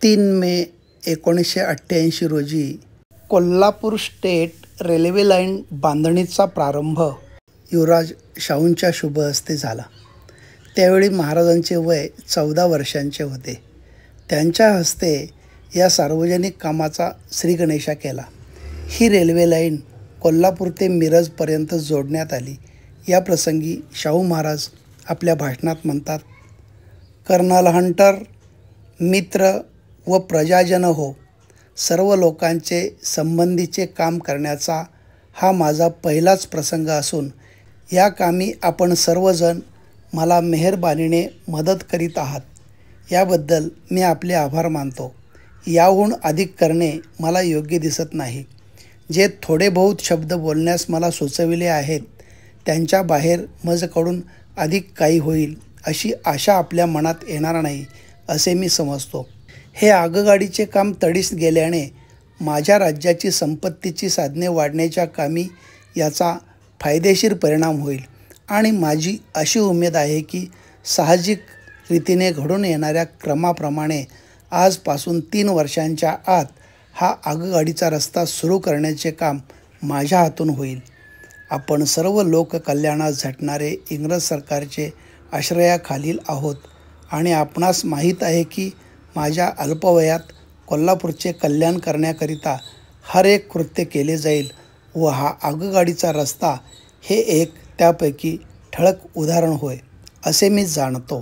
3 मे 1988 रोजी Kolhapur state railway line बांधणीचा प्रारंभ युवराज शाहूंच्या शुभ हस्ते झाला। त्यावेळी महाराजांचे वय 14 वर्षांचे होते। त्यांच्या हस्ते या सार्वजनिक कामाचा श्रीगणेशा केला। ही रेल्वे लाईन कोल्हापूर ते मिरजपर्यंत जोडण्यात आली। या प्रसंगी शाहू महाराज आपल्या भाषणात म्हणतात, कर्नल हंटर, मित्र व प्रजाजन हो, सर्व लोकांचे संबंधीचे काम करण्याचा हा माझा पहिलाच प्रसंग असून या कामी आपण सर्वजण मला मेहरबानीने मदत करीत आहात, याबद्दल मी आपले आभार मानतो। याहून अधिक करणे मला योग्य दिसत नाही। जे थोडे बहुत शब्द बोलण्यास मला सुचविले आहेत त्यांच्या बाहेर माझ्याकडून अधिक काही होईल अशी आशा आपल्या मनात येणार नाही असे मी समजतो। हे आगगाडीचे काम तडीस गेल्याने माझ्या राज्याची संपत्तीची साधने वाढण्याच्या कामी याचा फायदेशीर परिणाम होईल आणि माझी अशी उमेद आहे की साहजिक रीतीने घडून येणाऱ्या क्रमाप्रमाणे आजपासून 3 वर्षांच्या आत हा आगगाडीचा रस्ता सुरू करण्याचे काम माझ्या हातून होईल। आपण सर्व लोककल्याणास झटणारे इंग्रज सरकारचे आश्रयाखालील आहोत आणि आपणास माहीत आहे की माझ्या अल्पवयात कोल्हापूरचे कल्याण करण्याकरिता हर एक कृत्य केले जाईल व हा आगगाडीचा रस्ता हे एक त्यापैकी ठळक उदाहरण होय असे मी जाणतो।